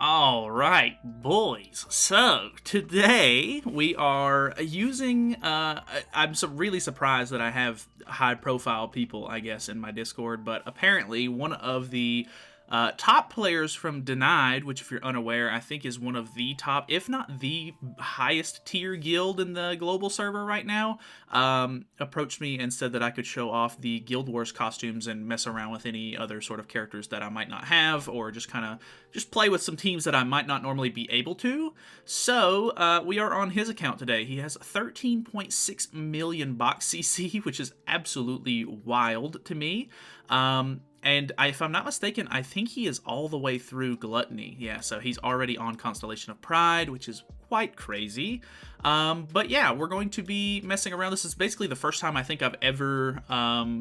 All right, boys. So today we are using. I'm really surprised that I have high-profile people, I guess, in my Discord. But apparently, one of the top players from Denied, which, if you're unaware, I think is one of the top, if not the highest tier guild in the global server right now, approached me and said that I could show off the Guild Wars costumes and mess around with any other sort of characters that I might not have, or just kind of play with some teams that I might not normally be able to. So we are on his account today. He has 13.6 million box CC, which is absolutely wild to me. And if I'm not mistaken, I think he is all the way through Gluttony. Yeah, so he's already on Constellation of Pride, which is quite crazy. But yeah, we're going to be messing around. This is basically the first time I think I've ever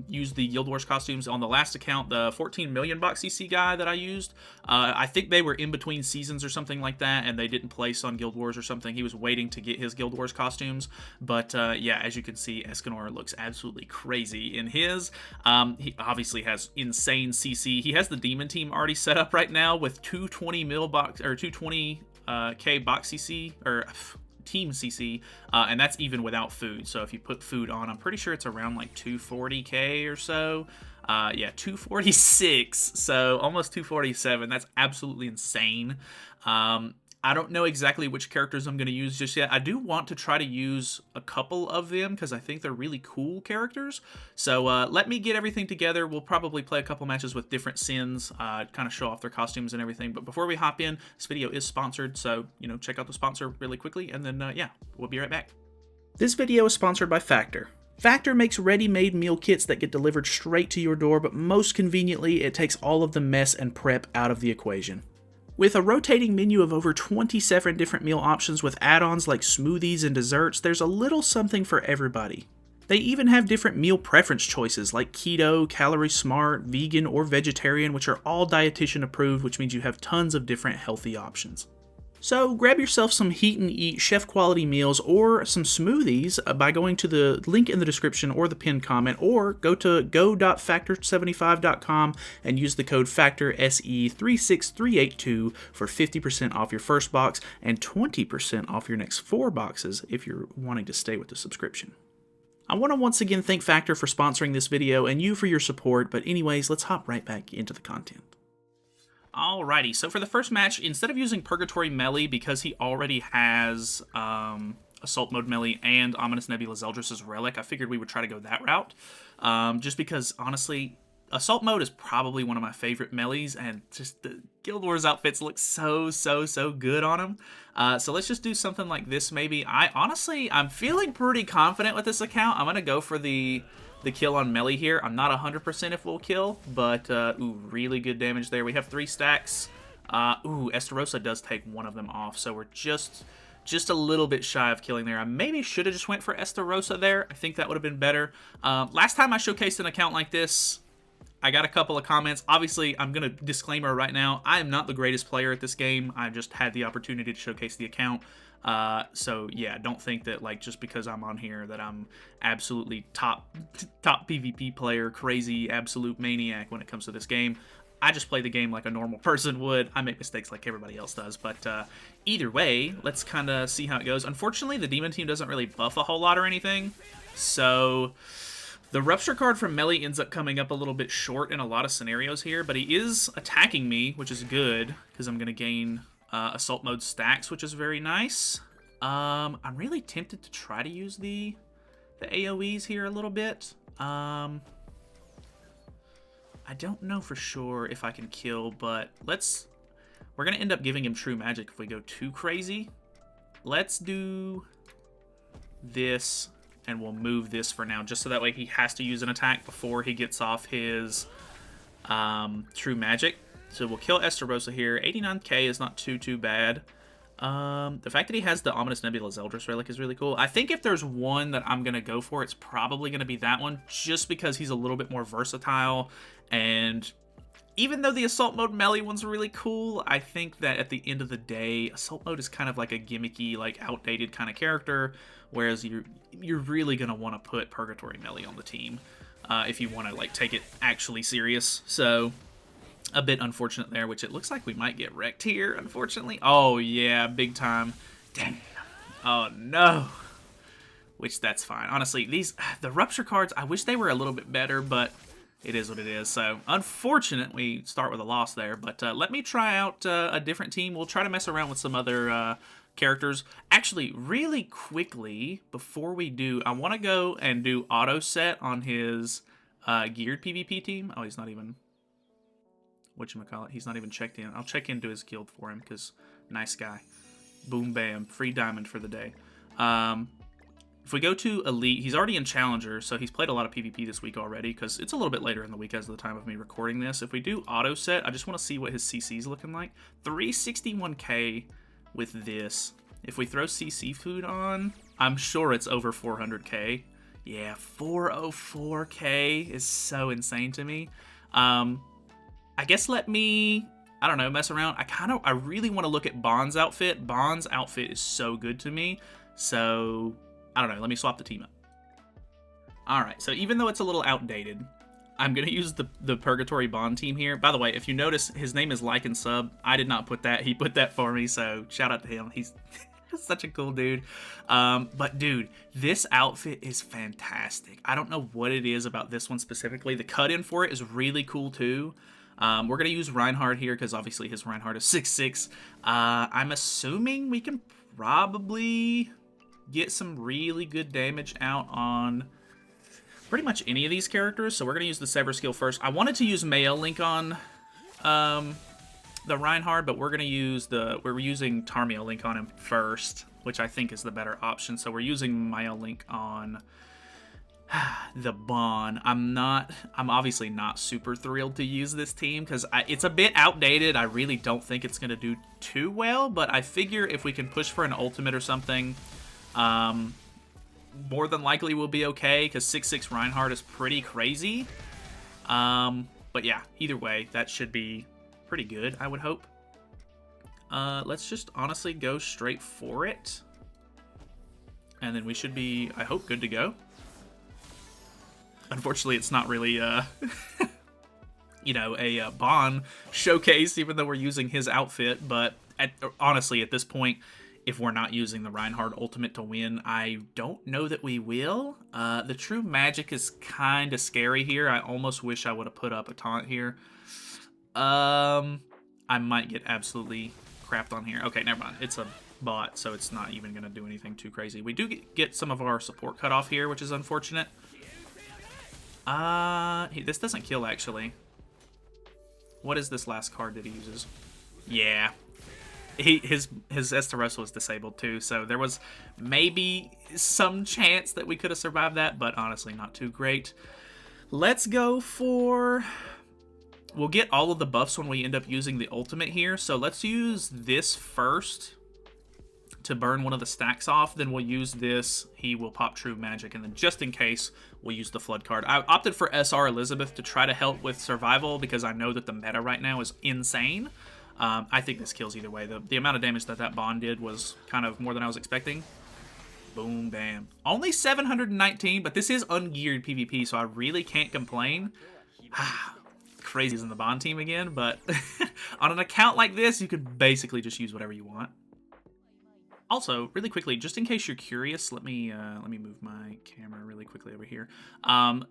used the Guild Wars costumes. On the last account, the 14 million box CC guy that I used, I think they were in between seasons or something like that, and they didn't place on Guild Wars or something. He was waiting to get his Guild Wars costumes. But yeah, as you can see, Escanor looks absolutely crazy in his. He obviously has insane CC. He has the Demon team already set up right now with 220 mil box or 220 K box CC or team CC, and that's even without food. So if you put food on, I'm pretty sure it's around like 240k or so. Yeah, 246, so almost 247. That's absolutely insane. I don't know exactly which characters I'm going to use just yet. I do want to try to use a couple of them because I think they're really cool characters. So let me get everything together. We'll probably play a couple matches with different sins, kind of show off their costumes and everything. But before we hop in, this video is sponsored, so check out the sponsor really quickly, and then yeah, we'll be right back. This video is sponsored by Factor. Factor makes ready-made meal kits that get delivered straight to your door, but most conveniently, it takes all of the mess and prep out of the equation. With a rotating menu of over 27 different meal options with add-ons like smoothies and desserts, there's a little something for everybody. They even have different meal preference choices like keto, calorie smart, vegan, or vegetarian, which are all dietitian approved, which means you have tons of different healthy options. So grab yourself some heat and eat chef quality meals or some smoothies by going to the link in the description or the pinned comment, or go to go.factor75.com and use the code FACTORSE36382 for 50% off your first box and 20% off your next 4 boxes if you're wanting to stay with the subscription. I want to once again thank Factor for sponsoring this video and you for your support, but anyways, let's hop right back into the content. Alrighty, so for the first match, instead of using Purgatory Melee, because he already has Assault Mode Melee and Ominous Nebula Zeldris' Relic, I figured we would try to go that route. Just because, honestly, Assault Mode is probably one of my favorite melees, and just the Guild Wars outfits look so good on him. So let's just do something like this, maybe. I'm feeling pretty confident with this account. I'm going to go for the kill on melee here. I'm not 100% if we'll kill, but ooh, really good damage there. We have 3 stacks. Ooh, Estarossa does take one of them off, so we're just a little bit shy of killing there. I maybe should have just went for Estarossa there. I think that would have been better. Last time I showcased an account like this, I got a couple of comments. Obviously, I'm going to disclaimer right now, I am not the greatest player at this game. I just had the opportunity to showcase the account. So yeah, don't think that like just because I'm on here that I'm absolutely top PvP player, crazy, absolute maniac when it comes to this game. I just play the game like a normal person would. I make mistakes like everybody else does, but either way, let's kind of see how it goes. Unfortunately, the Demon team doesn't really buff a whole lot or anything, so the Rupture card from Melee ends up coming up a little bit short in a lot of scenarios here, but he is attacking me, which is good, because I'm going to gain Assault Mode stacks, which is very nice. I'm really tempted to try to use the AoEs here a little bit. I don't know for sure if I can kill, but we're going to end up giving him True Magic if we go too crazy. Let's do this, and we'll move this for now, just so that way he has to use an attack before he gets off his True Magic. So we'll kill Estarossa here. 89k is not too bad. The fact that he has the Ominous Nebula Zeldris Relic is really cool. I think if there's one that I'm going to go for, it's probably going to be that one, just because he's a little bit more versatile. And even though the Assault Mode Melee one's really cool, I think that at the end of the day, Assault Mode is kind of like a gimmicky, like outdated kind of character, whereas you're really going to want to put Purgatory Melee on the team if you want to like take it actually serious. So a bit unfortunate there, which it looks like we might get wrecked here, unfortunately. Oh, yeah, big time. Damn. Oh, no. Which, that's fine. Honestly, the Rupture cards, I wish they were a little bit better, but it is what it is. So, unfortunately, we start with a loss there. But let me try out a different team. We'll try to mess around with some other characters. Actually, really quickly, before we do, I want to go and do auto set on his geared PvP team. Oh, he's not even... whatchamacallit? He's not even checked in. I'll check into his guild for him, because nice guy. Boom, bam. Free diamond for the day. If we go to Elite, he's already in Challenger, so he's played a lot of PvP this week already, because it's a little bit later in the week as of the time of me recording this. If we do auto set, I just want to see what his CC's looking like. 361k with this. If we throw CC food on, I'm sure it's over 400k. Yeah, 404k is so insane to me. I guess let me, I don't know, mess around. I really want to look at Bond's outfit. Bond's outfit is so good to me, so... I don't know, let me swap the team up. Alright, so even though it's a little outdated, I'm going to use the Purgatory Bond team here. By the way, if you notice, his name is Like and Sub. I did not put that. He put that for me, so shout out to him. He's such a cool dude. But dude, this outfit is fantastic. I don't know what it is about this one specifically. The cut-in for it is really cool too. We're going to use Reinhardt here because obviously his Reinhardt is 6'6". I'm assuming we can probably... get some really good damage out on pretty much any of these characters. So we're going to use the Sever skill first. I wanted to use Mayo Link on the Reinhardt, but we're using Tarmio Link on him first, which I think is the better option. So we're using Mayo Link on the Bond. I'm obviously not super thrilled to use this team because it's a bit outdated. I really don't think it's going to do too well, but I figure if we can push for an ultimate or something, more than likely we'll be okay, because 6'6" Reinhardt is pretty crazy. But yeah, either way, that should be pretty good, I would hope. Let's just honestly go straight for it. And then we should be, I hope, good to go. Unfortunately, it's not really, you know, a Bond showcase, even though we're using his outfit. But honestly, at this point, if we're not using the Reinhardt ultimate to win, I don't know that we will. The true magic is kind of scary here. I almost wish I would have put up a taunt here. I might get absolutely crapped on here. Okay, never mind. It's a bot, so it's not even going to do anything too crazy. We do get some of our support cut off here, which is unfortunate. This doesn't kill, actually. What is this last card that he uses? Yeah. His Esteros was disabled too, so there was maybe some chance that we could have survived that, but honestly not too great. Let's go for... We'll get all of the buffs when we end up using the ultimate here, so let's use this first to burn one of the stacks off, then we'll use this, he will pop true magic, and then just in case, we'll use the flood card. I opted for SR Elizabeth to try to help with survival because I know that the meta right now is insane. I think this kills either way. The amount of damage that Bond did was kind of more than I was expecting. Boom, bam. Only 719, but this is ungeared PvP, so I really can't complain. Crazy's in the Bond team again, but on an account like this, you could basically just use whatever you want. Also, really quickly, just in case you're curious, let me move my camera really quickly over here.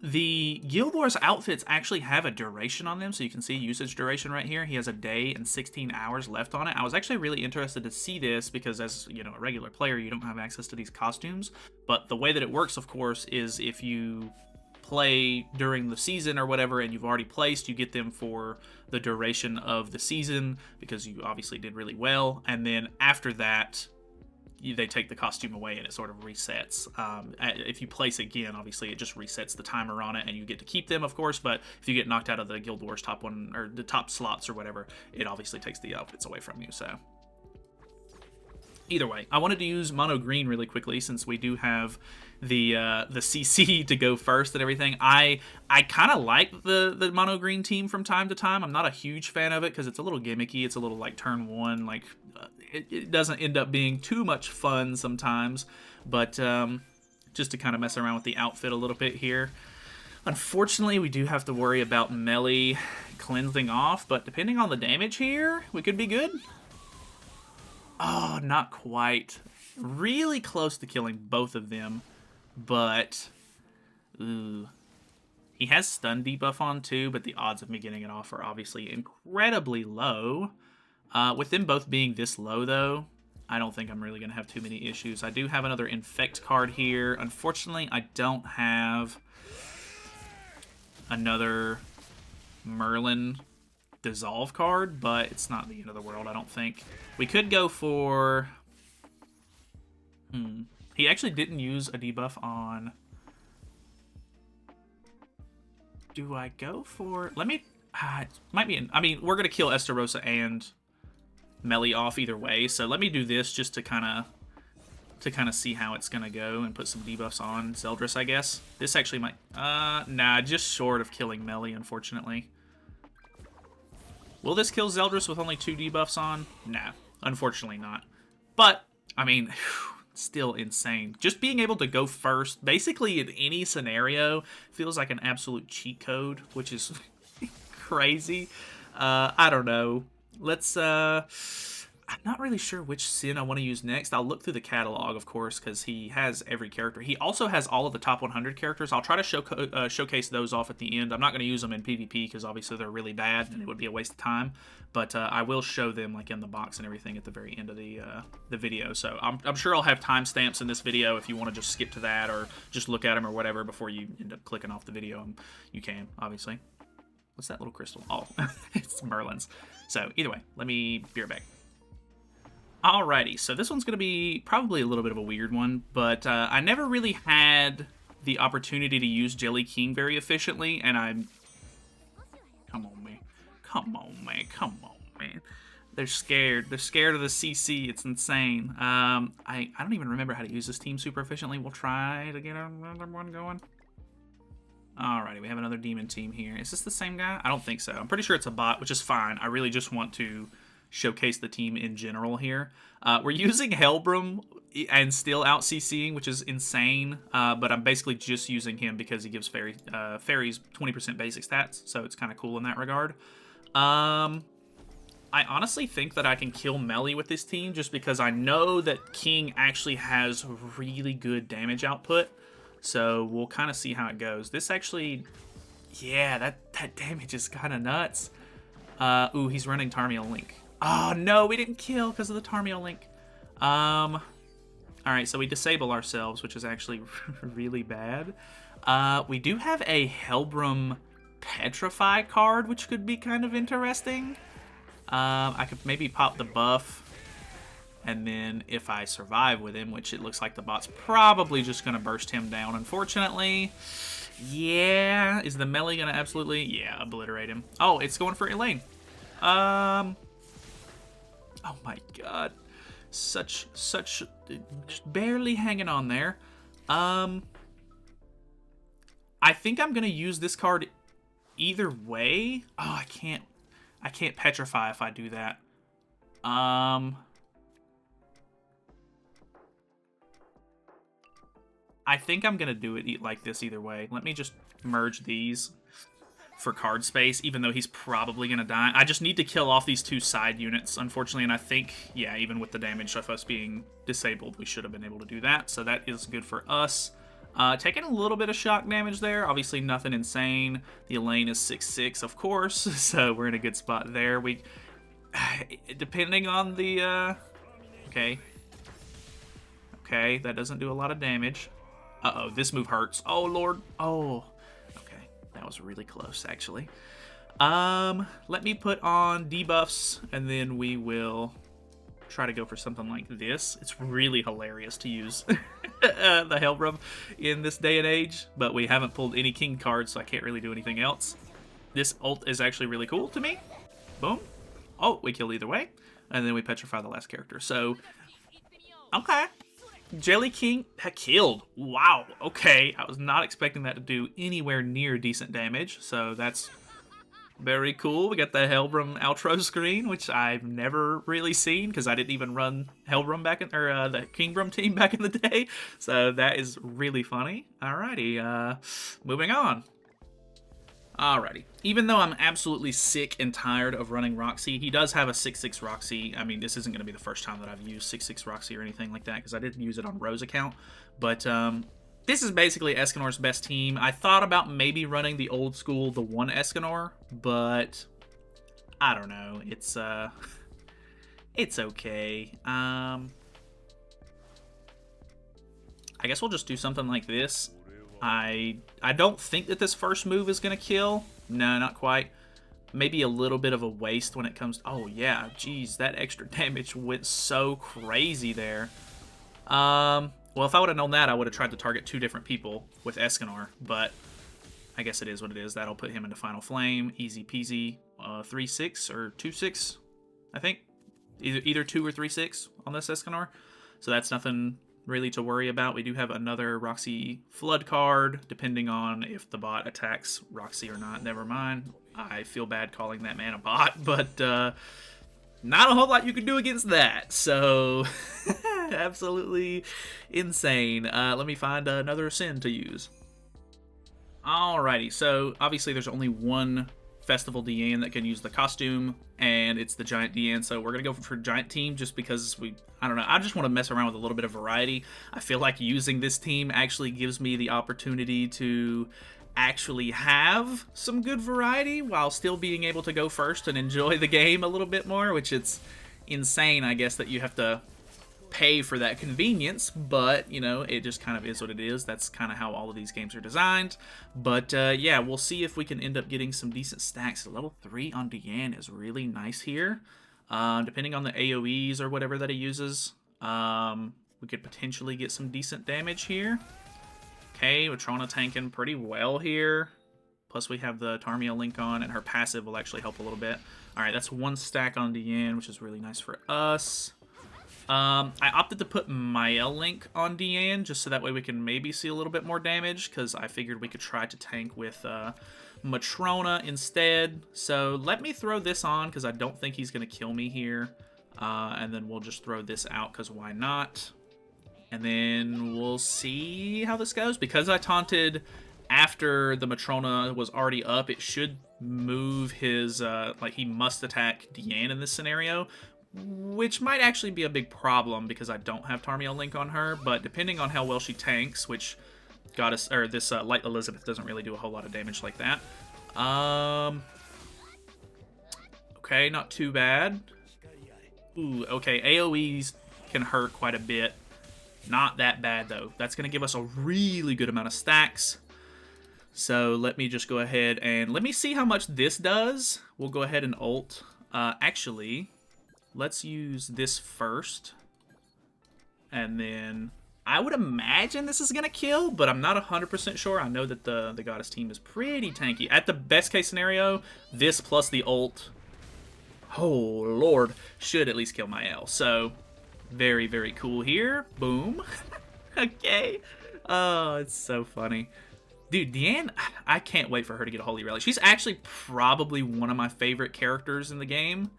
The Guild Wars outfits actually have a duration on them, so you can see usage duration right here. He has a day and 16 hours left on it. I was actually really interested to see this because, as you know, a regular player, you don't have access to these costumes. But the way that it works, of course, is if you play during the season or whatever and you've already placed, you get them for the duration of the season because you obviously did really well. And then after that, they take the costume away and it sort of resets. If you place again, obviously it just resets the timer on it and you get to keep them, of course, but if you get knocked out of the Guild Wars top one or the top slots or whatever, it obviously takes the outfits away from you. So either way, I wanted to use mono green really quickly since we do have the CC to go first and everything. I kind of like the mono green team from time to time. I'm not a huge fan of it because it's a little gimmicky. It's a little like turn one, like it doesn't end up being too much fun sometimes. But just to kind of mess around with the outfit a little bit here. Unfortunately, we do have to worry about melee cleansing off, but depending on the damage here, we could be good. Oh, not quite. Really close to killing both of them, but... Ooh. He has stun debuff on too, but the odds of me getting it off are obviously incredibly low. With them both being this low, though, I don't think I'm really going to have too many issues. I do have another Infect card here. Unfortunately, I don't have another Merlin Dissolve card, but it's not the end of the world, I don't think. We could go for... He actually didn't use a debuff on... Do I go for... Let me... it might be... I mean, we're going to kill Estarossa and Melly off either way, so let me do this just to kind of see how it's going to go and put some debuffs on Zeldris, I guess. This actually might... nah, just short of killing Melly, unfortunately. Will this kill Zeldris with only 2 debuffs on? Nah, unfortunately not. But, I mean... Still insane. Just being able to go first, basically in any scenario, feels like an absolute cheat code, which is crazy. I don't know. Let's, I'm not really sure which Sin I want to use next. I'll look through the catalog, of course, because he has every character. He also has all of the top 100 characters. I'll try to showcase those off at the end. I'm not going to use them in PvP because obviously they're really bad and it would be a waste of time. But I will show them like in the box and everything at the very end of the video. So I'm sure I'll have timestamps in this video if you want to just skip to that or just look at them or whatever before you end up clicking off the video. You can, obviously. What's that little crystal? Oh, it's Merlin's. So either way, let me be right back. Alrighty, so this one's going to be probably a little bit of a weird one, but I never really had the opportunity to use Jelly King very efficiently, and I'm... Come on, man. Come on, man. Come on, man. They're scared. They're scared of the CC. It's insane. I don't even remember how to use this team super efficiently. We'll try to get another one going. Alrighty, we have another demon team here. Is this the same guy? I don't think so. I'm pretty sure it's a bot, which is fine. I really just want to showcase the team in general here. We're using Helbram and still out CCing, which is insane, but I'm basically just using him because he gives fairies 20% basic stats, so it's kind of cool in that regard. I honestly think that I can kill Melly with this team just because I know that King actually has really good damage output, so we'll kind of see how it goes. This actually, yeah, that damage is kind of nuts. Ooh, he's running Tarmiel Link. Oh, no, we didn't kill because of the Tarmiel Link. Alright, so we disable ourselves, which is actually really bad. We do have a Helbram Petrify card, which could be kind of interesting. I could maybe pop the buff, and then if I survive with him, which it looks like the bot's probably just going to burst him down, unfortunately. Yeah, is the melee going to absolutely, yeah, obliterate him. Oh, it's going for Elaine. Oh my god. Such barely hanging on there. I think I'm gonna use this card either way. Oh, I can't petrify if I do that. I think I'm gonna do it like this either way. Let me just merge these for card space, even though he's probably going to die. I just need to kill off these 2 side units, unfortunately, and I think, yeah, even with the damage of us being disabled, we should have been able to do that, so that is good for us. Taking a little bit of shock damage there, obviously nothing insane. The Elaine is 6/6, of course, so we're in a good spot there. We, depending on the, okay, that doesn't do a lot of damage. Uh-oh, this move hurts. Oh, Lord, oh. That was really close, actually. Let me put on debuffs, and then we will try to go for something like this. It's really hilarious to use the Helbram in this day and age, but we haven't pulled any king cards, so I can't really do anything else. This ult is actually really cool to me. Boom. Oh, we kill either way, and then we petrify the last character. So, okay. Jelly King killed. Wow. Okay. I was not expecting that to do anywhere near decent damage. So that's very cool. We got the Helbram outro screen, which I've never really seen because I didn't even run Helbram back in, or the Kingbram team back in the day. So that is really funny. Alrighty. Moving on. Alrighty. Even though I'm absolutely sick and tired of running Roxy, he does have a 6/6 Roxy. I mean, this isn't going to be the first time that I've used 6/6 Roxy or anything like that, because I didn't use it on Ro's account. But this is basically Escanor's best team. I thought about maybe running the old school, the 1 Escanor, but I don't know. It's it's okay. I guess we'll just do something like this. I don't think that this first move is going to kill. No, not quite. Maybe a little bit of a waste when it comes... Oh, yeah. Jeez, that extra damage went so crazy there. Well, if I would have known that, I would have tried to target 2 different people with Escanor. But I guess it is what it is. That'll put him into Final Flame. Easy peasy. 3/6 or 2/6, I think. Either 2 or 3/6 on this Escanor. So that's nothing really to worry about. We do have another Roxy Flood card, depending on if the bot attacks Roxy or not. Never mind. I feel bad calling that man a bot, but not a whole lot you can do against that. So, absolutely insane. Let me find another Sin to use. Alrighty, so obviously there's only one Festival Diane that can use the costume, and it's the Giant Diane, so we're gonna go for Giant Team just because I don't know, I just want to mess around with a little bit of variety. I feel like using this team actually gives me the opportunity to actually have some good variety while still being able to go first and enjoy the game a little bit more, which it's insane, I guess, that you have to pay for that convenience, but you know, it just kind of is what it is. That's kind of how all of these games are designed. But yeah, we'll see if we can end up getting some decent stacks. Level 3 on Diane is really nice here. Depending on the AoEs or whatever that he uses, we could potentially get some decent damage here. Okay, Matrona tanking pretty well here. Plus we have the Tarmia link on, and her passive will actually help a little bit. Alright, that's 1 stack on Diane, which is really nice for us. I opted to put Mael Link on Diane, just so that way we can maybe see a little bit more damage, because I figured we could try to tank with Matrona instead. So let me throw this on, because I don't think he's going to kill me here. And then we'll just throw this out, because why not? And then we'll see how this goes. Because I taunted after the Matrona was already up, it should move his, like, he must attack Diane in this scenario, which might actually be a big problem because I don't have Tarmia Link on her, but depending on how well she tanks, which Goddess, or this Light Elizabeth doesn't really do a whole lot of damage like that. Okay, not too bad. Ooh, okay, AoEs can hurt quite a bit. Not that bad, though. That's going to give us a really good amount of stacks. So let me just go ahead and let me see how much this does. We'll go ahead and ult. Actually, let's use this first. And then I would imagine this is going to kill, but I'm not 100% sure. I know that the Goddess team is pretty tanky. At the best case scenario, this plus the ult, oh lord, should at least kill my L. So very, very cool here. Boom. Okay. Oh, it's so funny. Dude, Diane, I can't wait for her to get a Holy Relic. She's actually probably one of my favorite characters in the game.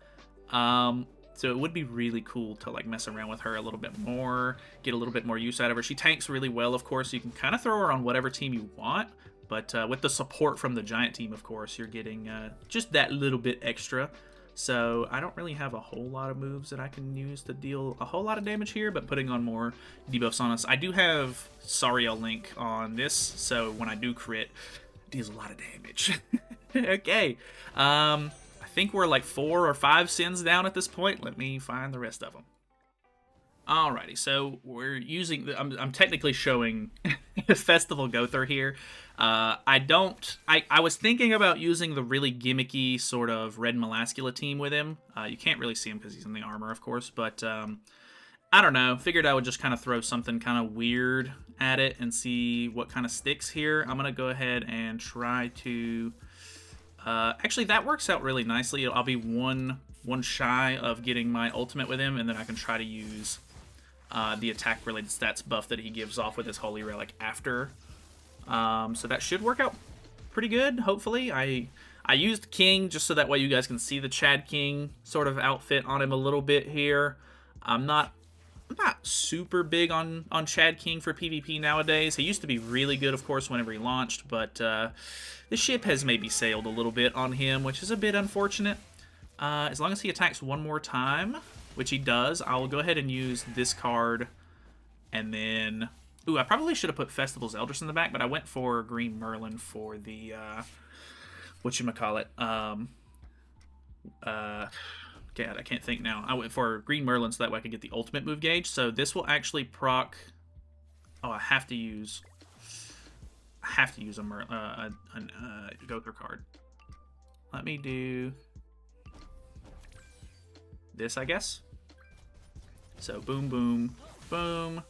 So it would be really cool to like mess around with her a little bit more, get a little bit more use out of her. She tanks really well, of course. You can kind of throw her on whatever team you want, but with the support from the Giant team, of course, you're getting just that little bit extra. So I don't really have a whole lot of moves that I can use to deal a whole lot of damage here, but putting on more debuffs on us. I do have Sariel Link on this, so when I do crit, it deals a lot of damage. Okay. I think we're like 4 or 5 sins down at this point. Let me find the rest of them. Alrighty, so we're using... I'm technically showing Festival Gowther here. I was thinking about using the really gimmicky sort of Red Melascula team with him. You can't really see him because he's in the armor, of course, but I don't know. Figured I would just kind of throw something kind of weird at it and see what kind of sticks here. I'm going to go ahead and try to... actually, that works out really nicely. I'll be one shy of getting my ultimate with him, and then I can try to use the attack-related stats buff that he gives off with his Holy Relic after. So that should work out pretty good, hopefully. I used King just so that way you guys can see the Chad King sort of outfit on him a little bit here. I'm not not super big on Chad King for PvP nowadays. He used to be really good, of course, whenever he launched, but the ship has maybe sailed a little bit on him, which is a bit unfortunate. As long as he attacks one more time, which he does, I'll go ahead and use this card, and then... Ooh, I probably should have put Festival's Eldris in the back, but I went for Green Merlin for the, whatchamacallit, God, I can't think now. I went for Green Merlin so that way I could get the ultimate move gauge. So this will actually proc... Oh, I have to use a Gowther card. Let me do this, I guess. So boom, boom, boom.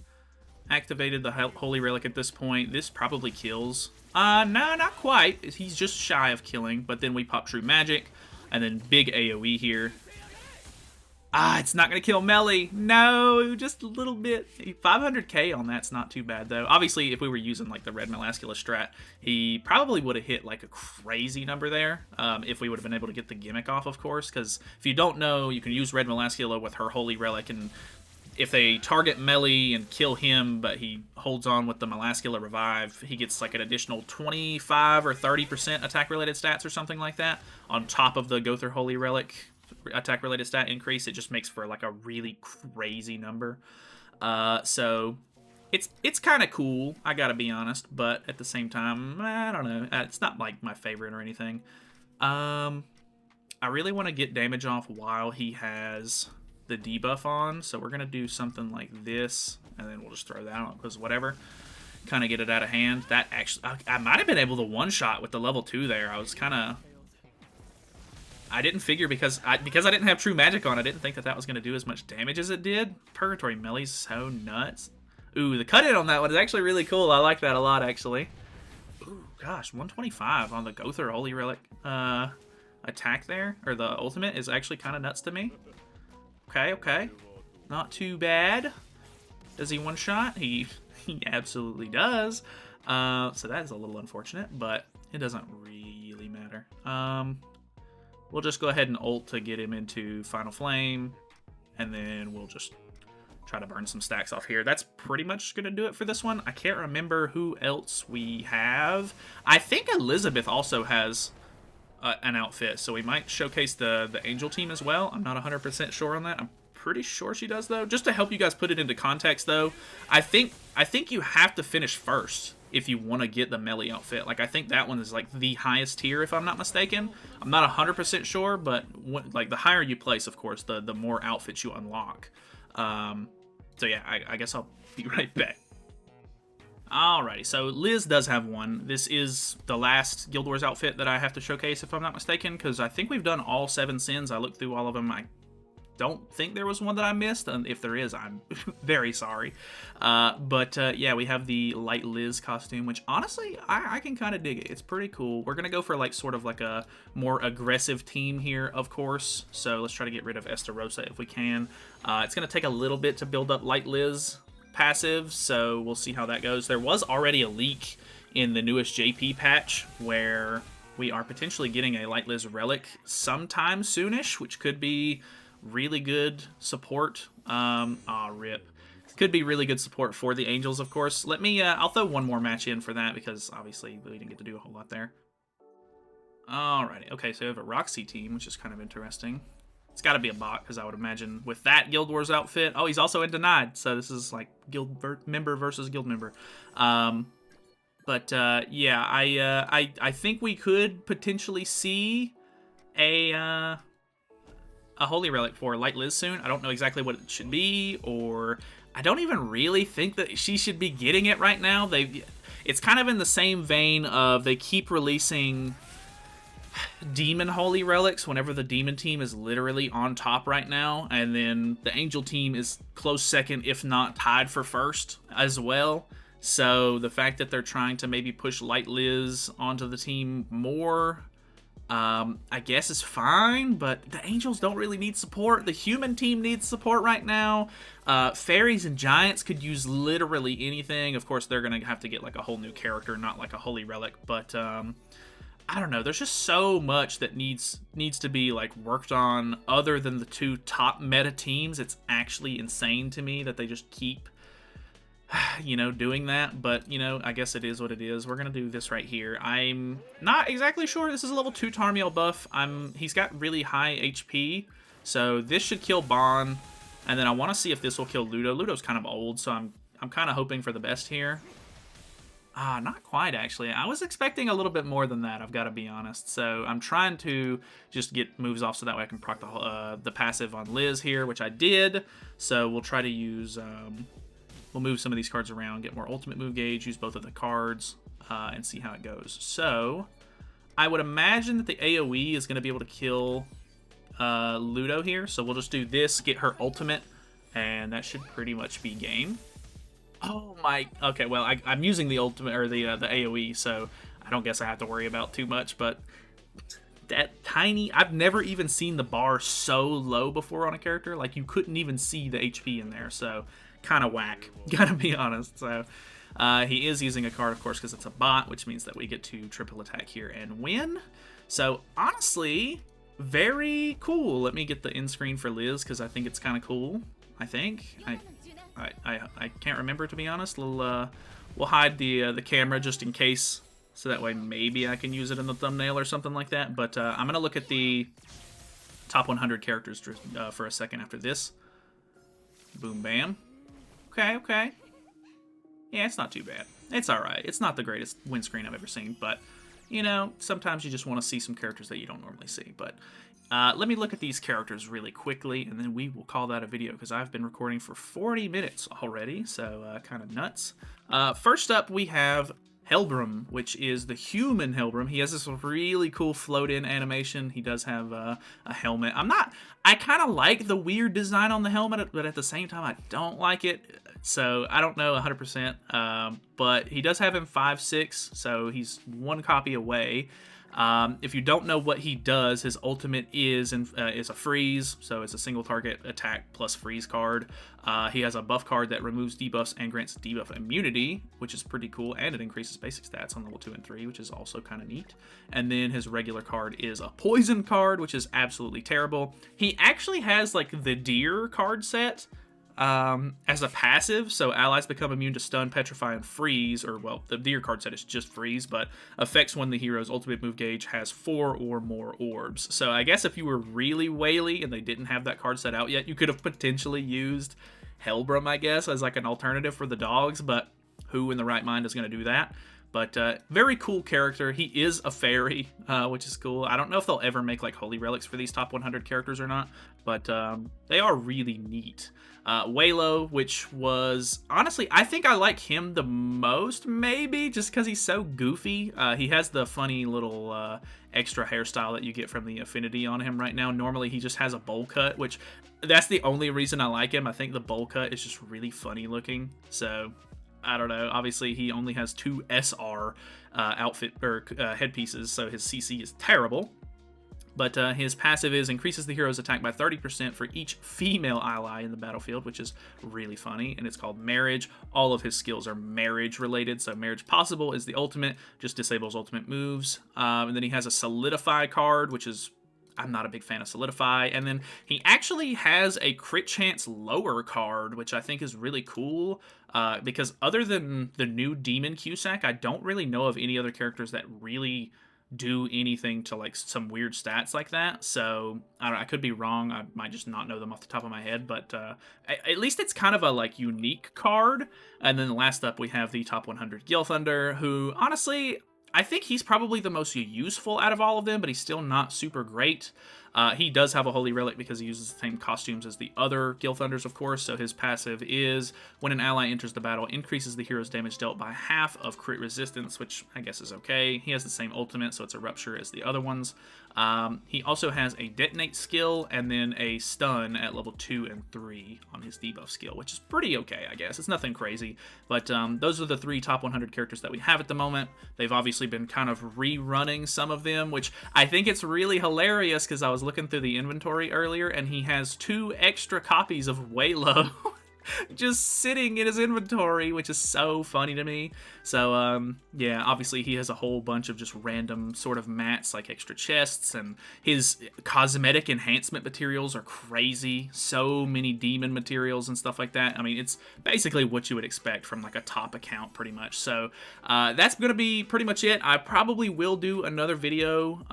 Activated the Holy Relic at this point. This probably kills. No, not quite. He's just shy of killing, but then we pop True Magic, and then big AoE here. It's not going to kill Melly. No, just a little bit. 500k on that's not too bad, though. Obviously, if we were using, like, the Red Melascula strat, he probably would have hit, like, a crazy number there, if we would have been able to get the gimmick off, of course, because if you don't know, you can use Red Melascula with her Holy Relic, and if they target Melly and kill him, but he holds on with the Melascula Revive, he gets, like, an additional 25 or 30% attack-related stats or something like that, on top of the Gowther Holy Relic attack related stat increase. It just makes for like a really crazy number. So it's kind of cool, I gotta be honest, but at the same time, I don't know, it's not like my favorite or anything. I really want to get damage off while he has the debuff on, so we're gonna do something like this, and then we'll just throw that out because whatever, kind of get it out of hand. That actually, I might have been able to one shot with the level 2 there. I was kind of... I didn't figure because I didn't have True Magic on, I didn't think that was going to do as much damage as it did. Purgatory Melly's so nuts. Ooh, the cut-in on that one is actually really cool. I like that a lot, actually. Ooh, gosh, 125 on the Gowther Holy Relic attack there, or the ultimate, is actually kind of nuts to me. Okay, okay. Not too bad. Does he one-shot? He absolutely does. So that is a little unfortunate, but it doesn't really matter. We'll just go ahead and ult to get him into Final Flame, and then we'll just try to burn some stacks off here. That's pretty much going to do it for this one. I can't remember who else we have. I think Elizabeth also has an outfit, so we might showcase the Angel team as well. I'm not 100% sure on that. I'm pretty sure she does, though. Just to help you guys put it into context, though, I think you have to finish first if you want to get the Melly outfit. Like, I think that one is, like, the highest tier, if I'm not mistaken. I'm not 100% sure, but, like, the higher you place, of course, the more outfits you unlock. So, yeah, I guess I'll be right back. Alrighty, so Liz does have one. This is the last Guild Wars outfit that I have to showcase, if I'm not mistaken, because I think we've done all 7 sins. I looked through all of them. I don't think there was one that I missed, and if there is, I'm very sorry. But yeah, we have the Light Liz costume, which honestly, I can kind of dig it. It's pretty cool. We're going to go for like sort of like a more aggressive team here, of course. So let's try to get rid of Estarossa if we can. It's going to take a little bit to build up Light Liz passive, so we'll see how that goes. There was already a leak in the newest JP patch where we are potentially getting a Light Liz relic sometime soonish, which could be really good support. Rip. Could be really good support for the Angels, of course. Let me, I'll throw one more match in for that because obviously we didn't get to do a whole lot there. Alrighty, okay, so we have a Roxy team, which is kind of interesting. It's got to be a bot because I would imagine with that Guild Wars outfit. Oh, he's also in Denied, so this is like guild member versus guild member. But yeah, I think we could potentially see a Holy Relic for Light Liz soon. I don't know exactly what it should be, or I don't even really think that she should be getting it right now. It's kind of in the same vein of they keep releasing Demon Holy Relics whenever the Demon team is literally on top right now, and then the Angel team is close second, if not tied for first as well. So the fact that they're trying to maybe push Light Liz onto the team more, I guess is fine, but the Angels don't really need support. The human team needs support right now. Fairies and Giants could use literally anything. Of course, they're going to have to get like a whole new character, not like a Holy Relic, but I don't know. There's just so much that needs to be like worked on other than the two top meta teams. It's actually insane to me that they just keep, you know, doing that. But, you know, I guess it is what it is. We're going to do this right here. I'm not exactly sure. This is a level 2 Tarmiel buff. He's got really high HP, so this should kill Bon. And then I want to see if this will kill Ludo. Ludo's kind of old, so I'm kind of hoping for the best here. Not quite, actually. I was expecting a little bit more than that, I've got to be honest. So I'm trying to just get moves off so that way I can proc the passive on Liz here, which I did. So we'll try to use... we'll move some of these cards around, get more ultimate move gauge, use both of the cards, and see how it goes. So I would imagine that the AoE is going to be able to kill Ludo here. So we'll just do this, get her ultimate, and that should pretty much be game. Oh my, okay, well, I'm using the ultimate, or the AoE, so I don't guess I have to worry about too much, but that tiny, I've never even seen the bar so low before on a character. Like, you couldn't even see the HP in there, so kind of whack, gotta be honest. So he is using a card, of course, because it's a bot, which means that we get to triple attack here and win. So honestly, very cool. Let me get the end screen for Liz, because I think it's kind of cool. I think I can't remember, to be honest. We'll hide the camera just in case, so that way maybe I can use it in the thumbnail or something like that. But I'm gonna look at the top 100 characters for a second after this. Boom, bam. Okay. Yeah, it's not too bad. It's alright. It's not the greatest win screen I've ever seen, but, you know, sometimes you just want to see some characters that you don't normally see. But let me look at these characters really quickly, and then we will call that a video, because I've been recording for 40 minutes already, so kind of nuts. First up, we have Helbram, which is the human Helbram. He has this really cool float-in animation. He does have a helmet. I kind of like the weird design on the helmet, but at the same time, I don't like it. So I don't know 100%, but he does have him 5/6, so he's one copy away. If you don't know what he does, his ultimate is a freeze, so it's a single target attack plus freeze card. He has a buff card that removes debuffs and grants debuff immunity, which is pretty cool, and it increases basic stats on level 2 and 3, which is also kind of neat. And then his regular card is a poison card, which is absolutely terrible. He actually has like the deer card set as a passive, so allies become immune to stun, petrify, and freeze, or, well, the deer card set is just freeze, but affects when the hero's ultimate move gauge has 4 or more orbs. So I guess if you were really whaley and they didn't have that card set out yet, you could have potentially used Helbram, I guess, as like an alternative for the dogs, but who in the right mind is going to do that? But very cool character. He is a fairy, which is cool. I don't know if they'll ever make like holy relics for these top 100 characters or not, but they are really neat. Waillo, which was, honestly, I think I like him the most, maybe, just because he's so goofy. He has the funny little extra hairstyle that you get from the affinity on him right now. Normally, he just has a bowl cut, which that's the only reason I like him. I think the bowl cut is just really funny looking, so I don't know. Obviously, he only has 2 SR outfit or headpieces, so his CC is terrible. But his passive is increases the hero's attack by 30% for each female ally in the battlefield, which is really funny, and it's called Marriage. All of his skills are marriage related, so Marriage Possible is the ultimate, just disables ultimate moves. And then he has a Solidify card, which is, I'm not a big fan of Solidify. And then he actually has a crit chance lower card, which I think is really cool, because other than the new Demon Cusack, I don't really know of any other characters that really do anything to like some weird stats like that. So I could be wrong. I might just not know them off the top of my head, but at least it's kind of a like unique card. And then last up, we have the top 100 Gilthunder, who honestly, I think he's probably the most useful out of all of them, but he's still not super great. He does have a Holy Relic because he uses the same costumes as the other Gilthunders, of course, so his passive is, when an ally enters the battle, increases the hero's damage dealt by half of crit resistance, which I guess is okay. He has the same ultimate, so it's a Rupture as the other ones. He also has a Detonate skill and then a Stun at level 2 and 3 on his debuff skill, which is pretty okay, I guess. It's nothing crazy, but those are the 3 top 100 characters that we have at the moment. They've obviously been kind of rerunning some of them, which I think it's really hilarious because I was looking through the inventory earlier and he has 2 extra copies of Waillo. just sitting in his inventory, which is so funny to me. So, yeah, obviously he has a whole bunch of just random sort of mats, like extra chests, and his cosmetic enhancement materials are crazy. So many demon materials and stuff like that. I mean, it's basically what you would expect from like a top account, pretty much. So, that's going to be pretty much it. I probably will do another video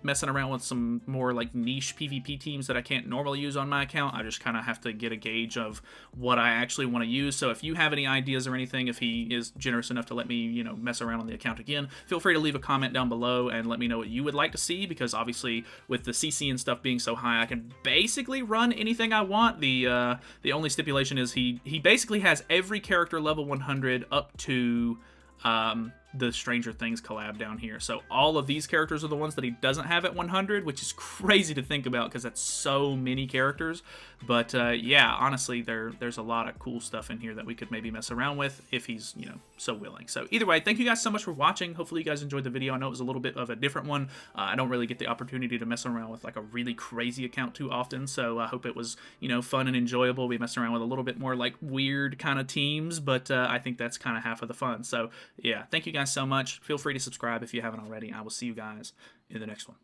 messing around with some more like niche PvP teams that I can't normally use on my account. I just kind of have to get a gauge of what I actually want to use. So if you have any ideas or anything, if he is generous enough to let me, you know, mess around on the account again, feel free to leave a comment down below and let me know what you would like to see, because obviously with the CC and stuff being so high, I can basically run anything I want. The only stipulation is he basically has every character level 100 up to the Stranger Things collab down here. So all of these characters are the ones that he doesn't have at 100, which is crazy to think about because that's so many characters. But yeah, honestly, there's a lot of cool stuff in here that we could maybe mess around with if he's, you know, so willing. So either way, thank you guys so much for watching. Hopefully you guys enjoyed the video. I know it was a little bit of a different one. I don't really get the opportunity to mess around with like a really crazy account too often, so I hope it was, you know, fun and enjoyable. We messed around with a little bit more like weird kind of teams, but I think that's kind of half of the fun. So yeah, thank you guys so much. Feel free to subscribe if you haven't already. I will see you guys in the next one.